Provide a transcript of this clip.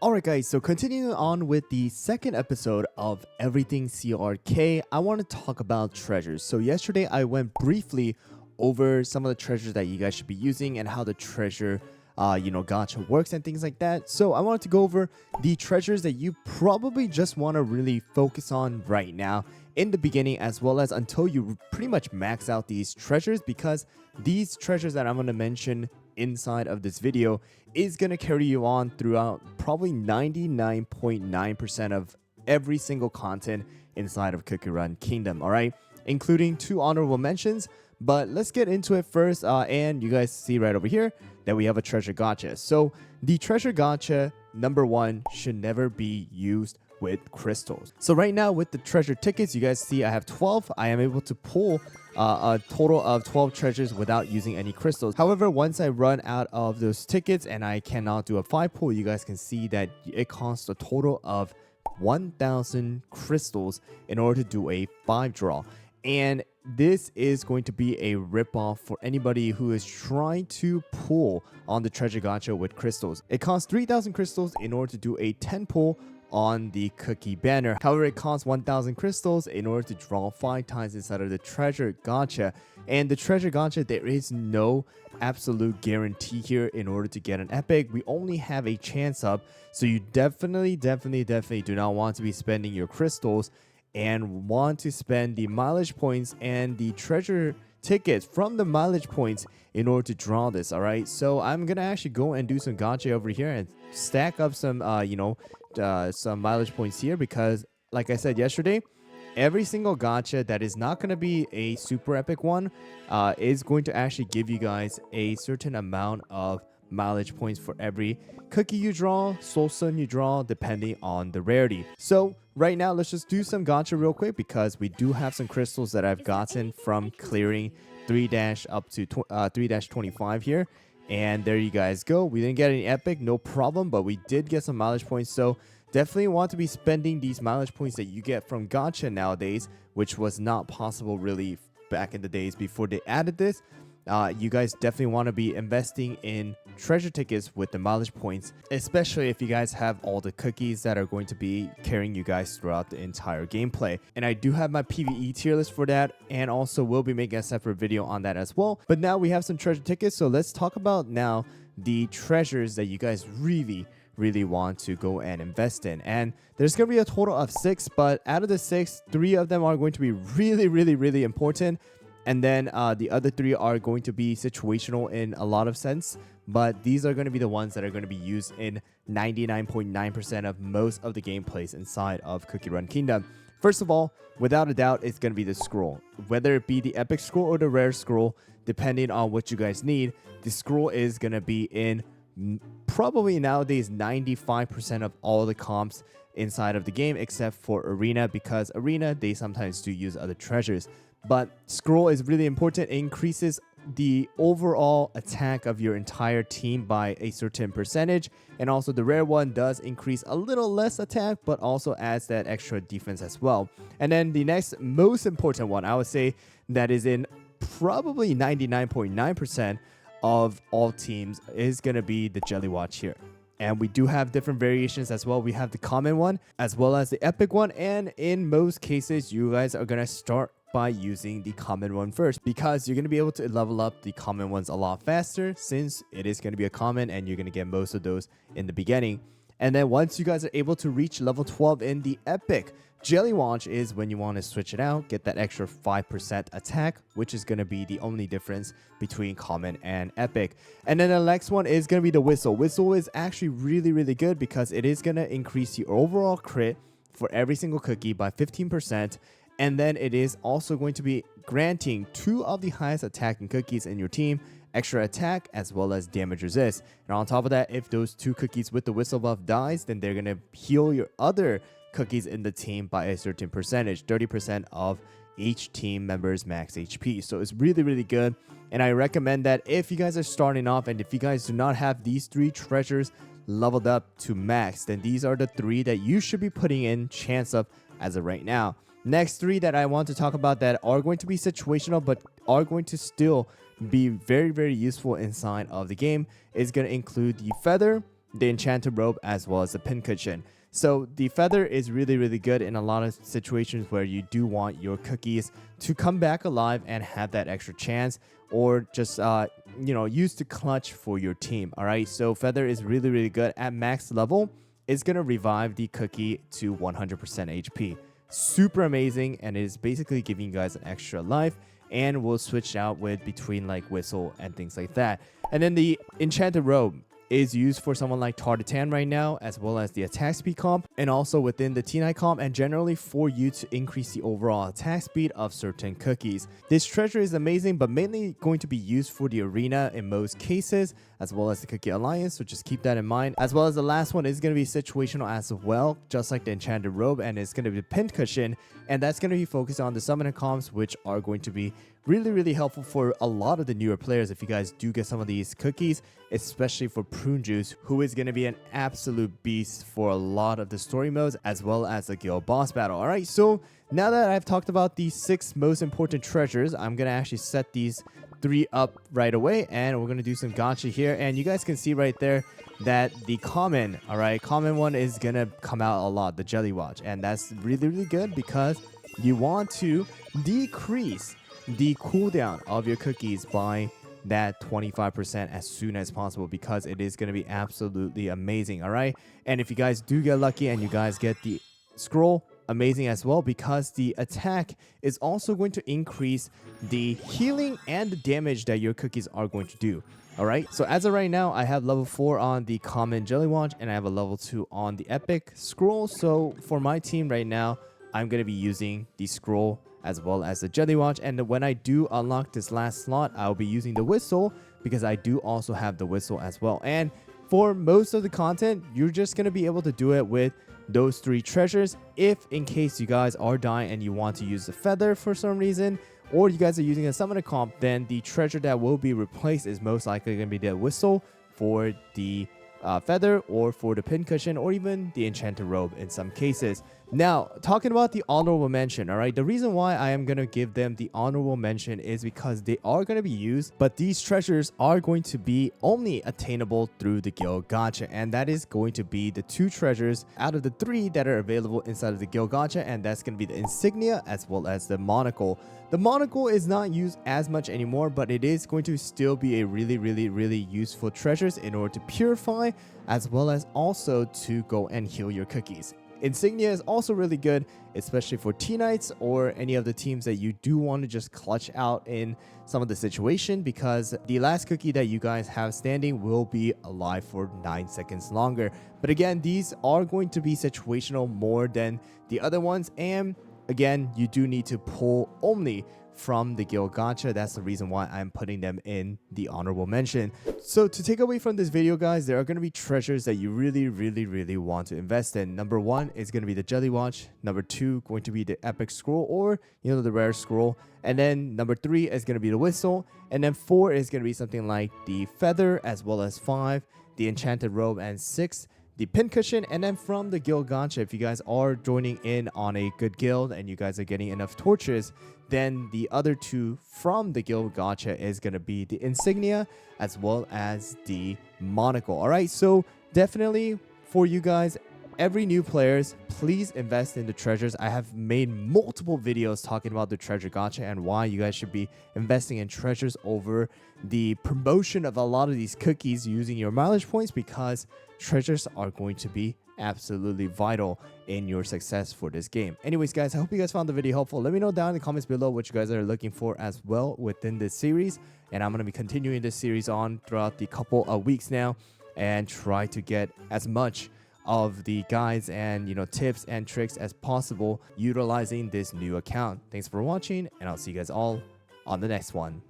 Alright guys, so continuing on with the second episode of Everything CRK, I want to talk about treasures. So yesterday I went briefly over some of the treasures that you guys should be using and how the treasure gacha works and things like that. So I wanted to go over the treasures that you probably just want to really focus on right now in the beginning, as well as until you pretty much max out these treasures, because these treasures that I'm going to mention inside of this video is going to carry you on throughout probably 99.9% of every single content inside of Cookie Run Kingdom, all right, including 2 honorable mentions. But let's get into it first, and you guys see right over here that we have a treasure gacha. So the treasure gacha number 1 should never be used with crystals. So right now with the treasure tickets, you guys see I have 12. I am able to pull a total of 12 treasures without using any crystals. However, once I run out of those tickets and I cannot do a 5 pull, you guys can see that it costs a total of 1,000 crystals in order to do a 5 draw. And this is going to be a ripoff for anybody who is trying to pull on the treasure gacha with crystals. It costs 3,000 crystals in order to do a 10 pull on the cookie banner. However, it costs 1,000 crystals in order to draw 5 times inside of the treasure gacha. And the treasure gacha, there is no absolute guarantee here in order to get an epic. We only have a chance up, so you definitely do not want to be spending your crystals and want to spend the mileage points and the treasure tickets from the mileage points in order to draw this. All right, so I'm gonna actually go and do some gacha over here and stack up some some mileage points here, because like I said yesterday, every single gacha that is not going to be a super epic one is going to actually give you guys a certain amount of mileage points for every cookie you draw, soul stone you draw, depending on the rarity. So right now, let's just do some gacha real quick, because we do have some crystals that I've gotten from clearing 3- up to 3-25 here. And there you guys go. We didn't get any epic, no problem, but we did get some mileage points. So definitely want to be spending these mileage points that you get from gacha nowadays, which was not possible really back in the days before they added this. You guys definitely want to be investing in treasure tickets with the mileage points, especially if you guys have all the cookies that are going to be carrying you guys throughout the entire gameplay. And I do have my PvE tier list for that, and also will be making a separate video on that as well. But now we have some treasure tickets, so let's talk about now the treasures that you guys really want to go and invest in. And there's going to be a total of 6, but out of the 6, 3 of them are going to be really important. And then the other 3 are going to be situational in a lot of sense, but these are going to be the ones that are going to be used in 99.9% of most of the gameplays inside of Cookie Run Kingdom. First of all, without a doubt, it's going to be the scroll. Whether it be the epic scroll or the rare scroll, depending on what you guys need, the scroll is going to be in probably nowadays 95% of all the comps inside of the game, except for Arena, because Arena, they sometimes do use other treasures. But scroll is really important. It increases the overall attack of your entire team by a certain percentage, and also the rare one does increase a little less attack, but also adds that extra defense as well. And then the next most important one, I would say, that is in probably 99.9% of all teams, is going to be the Jelly Watch here. And we do have different variations as well. We have the common one as well as the epic one, and in most cases you guys are going to start by using the common one first, because you're going to be able to level up the common ones a lot faster, since it is going to be a common and you're going to get most of those in the beginning. And then once you guys are able to reach level 12 in the epic, Jelly Watch is when you want to switch it out, get that extra 5% attack, which is going to be the only difference between common and epic. And then the next one is going to be the Whistle. Whistle is actually really good, because it is going to increase the overall crit for every single cookie by 15%. And then it is also going to be granting 2 of the highest attacking cookies in your team extra attack as well as damage resist. And on top of that, if those 2 cookies with the whistle buff dies, then they're going to heal your other cookies in the team by a certain percentage, 30% of each team member's max HP. So it's really good. And I recommend that if you guys are starting off and if you guys do not have these 3 treasures leveled up to max, then these are the 3 that you should be putting in chance up as of right now. Next 3 that I want to talk about that are going to be situational but are going to still be very useful inside of the game is going to include the Feather, the enchanted robe, as well as the pincushion. So the feather is really good in a lot of situations where you do want your cookies to come back alive and have that extra chance, or just use the clutch for your team. All right, so feather is really good at max level. It's gonna revive the cookie to 100% HP. Super amazing, and it is basically giving you guys an extra life. And we'll switch out with between like whistle and things like that. And then the enchanted robe is used for someone like Tartatan right now, as well as the attack speed comp, and also within the T9 comp, and generally for you to increase the overall attack speed of certain cookies. This treasure is amazing, but mainly going to be used for the arena in most cases, as well as the Cookie Alliance, so just keep that in mind. As well as the last one is going to be situational as well, just like the enchanted robe, and it's going to be the pincushion, and that's going to be focused on the summoner comps, which are going to be really helpful for a lot of the newer players if you guys do get some of these cookies, especially for Prune Juice, who is going to be an absolute beast for a lot of the story modes as well as the guild boss battle. All right, so now that I've talked about the 6 most important treasures, I'm going to actually set these 3 up right away, and we're going to do some gacha here. And you guys can see right there that the common one is going to come out a lot, the Jelly Watch, and that's really good because you want to decrease the cooldown of your cookies by that 25% as soon as possible, because it is going to be absolutely amazing. All right, and if you guys do get lucky and you guys get the scroll, amazing as well, because the attack is also going to increase the healing and the damage that your cookies are going to do. All right, so as of right now, I have level 4 on the common Jelly Watch, and I have a level 2 on the epic scroll. So for my team right now, I'm going to be using the scroll as well as the Jelly Watch, and when I do unlock this last slot, I'll be using the whistle, because I do also have the whistle as well. And for most of the content, you're just going to be able to do it with those 3 treasures. If in case you guys are dying and you want to use the feather for some reason, or you guys are using a summoner comp, then the treasure that will be replaced is most likely going to be the whistle for the feather, or for the pincushion, or even the enchanted robe in some cases. Now, talking about the honorable mention, all right, the reason why I am going to give them the honorable mention is because they are going to be used, but these treasures are going to be only attainable through the guild gacha, and that is going to be the 2 treasures out of the 3 that are available inside of the guild gacha, and that's going to be the Insignia as well as the Monocle. The Monocle is not used as much anymore, but it is going to still be a really useful treasures in order to purify, as well as also to go and heal your cookies. Insignia is also really good, especially for T-Knights or any of the teams that you do want to just clutch out in some of the situation, because the last cookie that you guys have standing will be alive for 9 seconds longer. But again, these are going to be situational more than the other ones, and again, you do need to pull only from the guild gacha. That's the reason why I'm putting them in the honorable mention. So to take away from this video, guys, there are going to be treasures that you really want to invest in. Number 1 is going to be the Jelly Watch. Number 2 going to be the epic scroll, or the rare scroll. And then number 3 is going to be the whistle. And then 4 is going to be something like the feather, as well as 5 the enchanted robe, and 6 the pincushion. And then from the guild gacha, if you guys are joining in on a good guild and you guys are getting enough torches, then the other 2 from the guild gacha is going to be the Insignia as well as the Monocle. All right, so definitely for you guys, every new players, please invest in the treasures. I have made multiple videos talking about the treasure gacha and why you guys should be investing in treasures over the promotion of a lot of these cookies using your mileage points, because treasures are going to be absolutely vital in your success for this game. Anyways, guys, I hope you guys found the video helpful. Let me know down in the comments below what you guys are looking for as well within this series, and I'm going to be continuing this series on throughout the couple of weeks now, and try to get as much of the guides and tips and tricks as possible utilizing this new account. Thanks for watching, and I'll see you guys all on the next one.